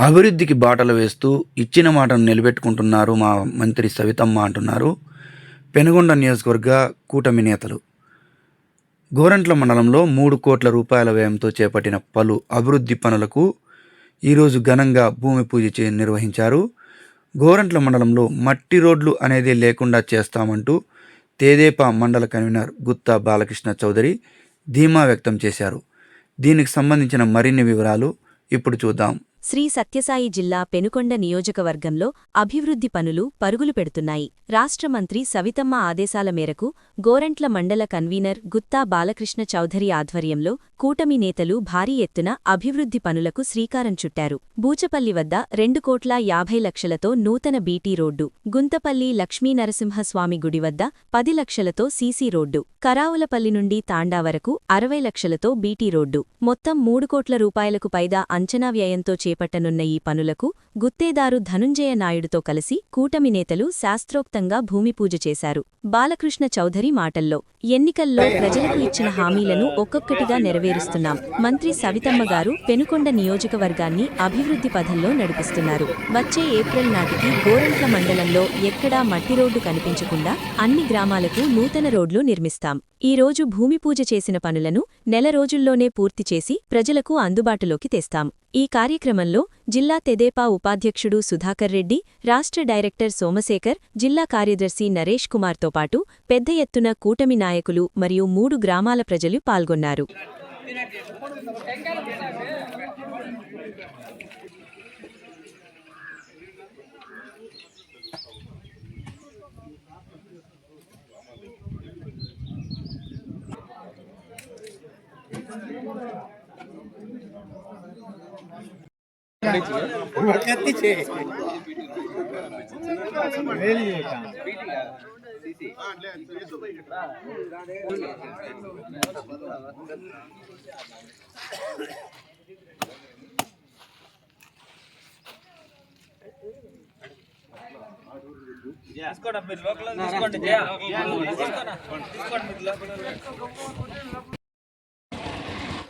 అభివృద్ధికి బాటలు వేస్తూ ఇచ్చిన మాటను నిలబెట్టుకుంటున్నారు మా మంత్రి సవితమ్మ అంటున్నారు పెనుగొండ నియోజకవర్గ కూటమి నేతలు. గోరంట్ల మండలంలో 3 కోట్ల రూపాయల వ్యయంతో చేపట్టిన పలు అభివృద్ధి పనులకు ఈరోజు ఘనంగా భూమి పూజ నిర్వహించారు. గోరంట్ల మండలంలో మట్టి రోడ్లు అనేది లేకుండా చేస్తామంటూ తెదేపా మండల కన్వీనర్ గుత్తా బాలకృష్ణ చౌదరి ధీమా వ్యక్తం చేశారు. దీనికి సంబంధించిన మరిన్ని వివరాలు ఇప్పుడు చూద్దాం. శ్రీ సత్యసాయి జిల్లా పెనుకొండ నియోజకవర్గంలో అభివృద్ధి పనులు పరుగులు పెడుతున్నాయి. రాష్ట్ర మంత్రి సవితమ్మ ఆదేశాల మేరకు గోరంట్ల మండల కన్వీనర్ గుత్తా బాలకృష్ణ చౌదరి ఆధ్వర్యంలో కూటమి నేతలు భారీ ఎత్తున అభివృద్ధి పనులకు శ్రీకారం చుట్టారు. బూచపల్లి వద్ద 2,50 లక్షలతో నూతన బీటీ రోడ్డు, గుంతపల్లి లక్ష్మీనరసింహస్వామి గుడి వద్ద 10 లక్షలతో సీసీ రోడ్డు, కరావులపల్లి నుండి తాండా వరకు 60 లక్షలతో బీటీ రోడ్డు, మొత్తం 3 కోట్ల రూపాయలకు పైగా అంచనా వ్యయంతో చేపట్టనున్న ఈ పనులకు గుత్తేదారు ధనుంజయ నాయుడుతో కలిసి కూటమి నేతలు శాస్త్రోక్తంగా భూమిపూజ చేశారు. బాలకృష్ణ చౌదరి మాటల్లో, ఎన్నికల్లో ప్రజలకు ఇచ్చిన హామీలను ఒక్కొక్కటిగా నెరవేరుస్తున్నాం. మంత్రి సవితమ్మ గారు పెనుకొండ నియోజకవర్గాన్ని అభివృద్ధి పథంలో నడిపిస్తున్నారు. వచ్చే ఏప్రిల్ నాటికి గోరంట్ల మండలంలో ఎక్కడా మట్టి రోడ్డు కనిపించకుండా అన్ని గ్రామాలకు నూతన రోడ్లు నిర్మిస్తాం. ఈ రోజు భూమిపూజ చేసిన పనులను నెల రోజుల్లోనే పూర్తి చేసి ప్రజలకు అందుబాటులోకి తెస్తాం. ఈ కార్యక్రమంలో జిల్లా తెదేపా ఉపాధ్యక్షుడు సుధాకర్ రెడ్డి, రాష్ట్ర డైరెక్టర్ సోమశేఖర్, జిల్లా కార్యదర్శి నరేష్ కుమార్తో పాటు పెద్ద ఎత్తున కూటమి నాయకులు మరియు 3 గ్రామాల ప్రజలు పాల్గొన్నారు.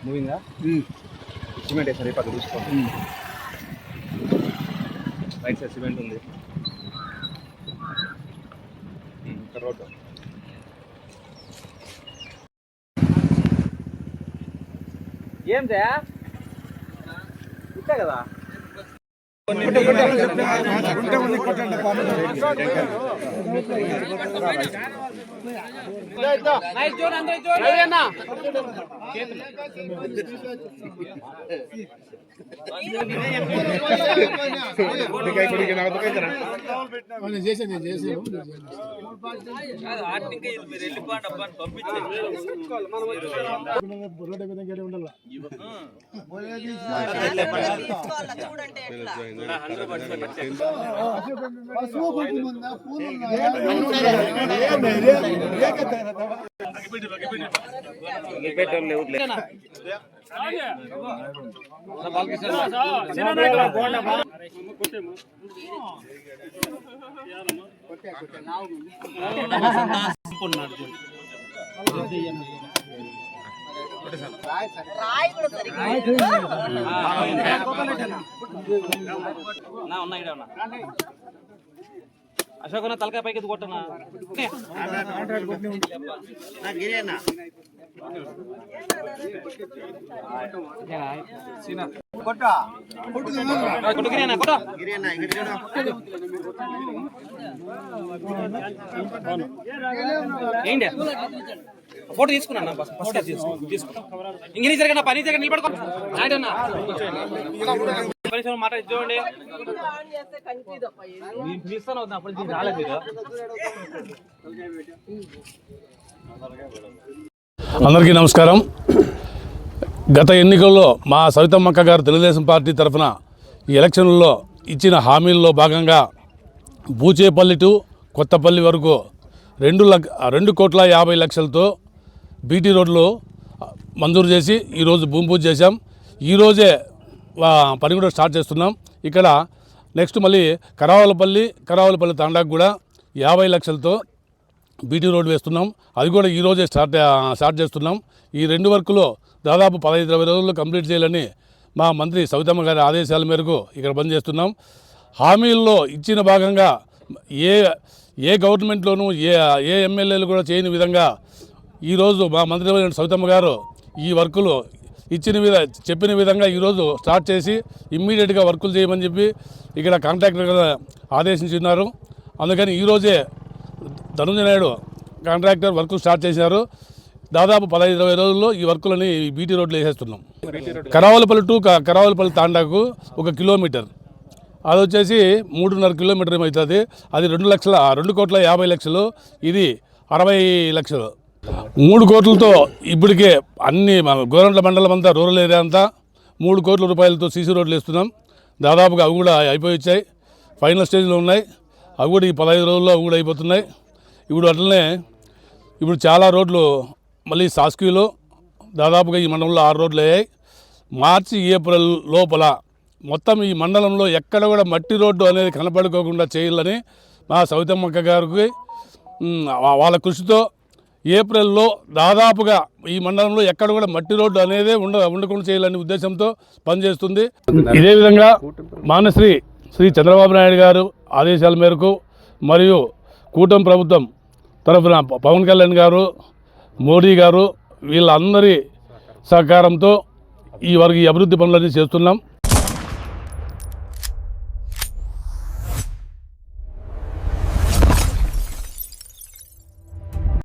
మూవింగా సిమెంట్ వేసారు పక్క చూసుకోండి. రైట్ సైడ్ సిమెంట్ ఉంది. రోడ్డు ఏం చే ఇచ్చా కదా అశోక్ తలకాయ పైకి కొట్టనా ఏంటి ఫోటో తీసుకున్నా ఇంక జరిగిన పని దగ్గర నిలబడుకో మాట చూడండి. అందరికీ నమస్కారం. గత ఎన్నికల్లో మా సవితమ్మక్క గారు తెలుగుదేశం పార్టీ తరఫున ఈ ఎలక్షన్లలో ఇచ్చిన హామీల్లో భాగంగా బూచేపల్లి టు కొత్తపల్లి వరకు 2,50 లక్షలతో బీటీ రోడ్లు మంజూరు చేసి ఈరోజు భూమి పూజ చేశాం. ఈరోజే పని కూడా స్టార్ట్ చేస్తున్నాం. ఇక్కడ నెక్స్ట్ మళ్ళీ కరావులపల్లి తాండాకు కూడా 50 లక్షలతో బీటీ రోడ్ వేస్తున్నాం. అది కూడా ఈరోజే స్టార్ట్ చేస్తున్నాం. ఈ 2 వర్కులో దాదాపు 15-20 రోజుల్లో కంప్లీట్ చేయాలని మా మంత్రి సవితమ్మ గారి ఆదేశాల మేరకు ఇక్కడ పనిచేస్తున్నాం. హామీల్లో ఇచ్చిన భాగంగా ఏ గవర్నమెంట్లోనూ ఏ ఎమ్మెల్యేలు కూడా చేయని విధంగా ఈరోజు మా మంత్రి సవితమ్మ గారు ఈ వర్కులు చెప్పిన విధంగా ఈరోజు స్టార్ట్ చేసి ఇమ్మీడియట్గా వర్కులు చేయమని చెప్పి ఇక్కడ కాంట్రాక్టర్ ఆదేశించున్నారు. అందుకని ఈరోజే ధనుంజయ నాయుడు కాంట్రాక్టర్ వర్కులు స్టార్ట్ చేశారు. దాదాపు 15-20 రోజుల్లో ఈ వర్కులని బీటీ రోడ్లు వేసేస్తున్నాం. కరావలపల్లి టు కరావలపల్లి తాండాకు 1 కిలోమీటర్, అది వచ్చేసి 3.5 కిలోమీటర్ అవుతుంది. అది 2,50,00,000, ఇది 60 లక్షలు. 3 కోట్లతో ఇప్పటికే అన్ని గోరంట్ల మండలం అంతా రూరల్ ఏరియా అంతా 3 కోట్ల రూపాయలతో సీసీ రోడ్లు వేస్తున్నాం. దాదాపుగా అవి కూడా అయిపోయి వచ్చాయి, ఫైనల్ స్టేజ్లో ఉన్నాయి. అవి కూడా ఈ 15 రోజుల్లో అవి కూడా అయిపోతున్నాయి. ఇప్పుడు అట్లనే ఇప్పుడు చాలా రోడ్లు మళ్ళీ సాస్క్యూలో దాదాపుగా ఈ మండలంలో 6 రోడ్లు అయ్యాయి. మార్చి ఏప్రిల్ లోపల మొత్తం ఈ మండలంలో ఎక్కడ కూడా మట్టి రోడ్డు అనేది కనపడుకోకుండా చేయాలని మా సవితమ్మక్క గారికి వాళ్ళ కృషితో ఏప్రిల్లో దాదాపుగా ఈ మండలంలో ఎక్కడ కూడా మట్టి రోడ్డు అనేది ఉండకుండా చేయాలనే ఉద్దేశంతో పనిచేస్తుంది. ఇదే విధంగా మానశ్రీ శ్రీ చంద్రబాబు నాయుడు గారు ఆదేశాల మేరకు మరియు కూటమి ప్రభుత్వం తరఫున పవన్ కళ్యాణ్ గారు, మోడీ గారు వీళ్ళందరి సహకారంతో ఈ అభివృద్ధి పనులన్నీ చేస్తున్నాం.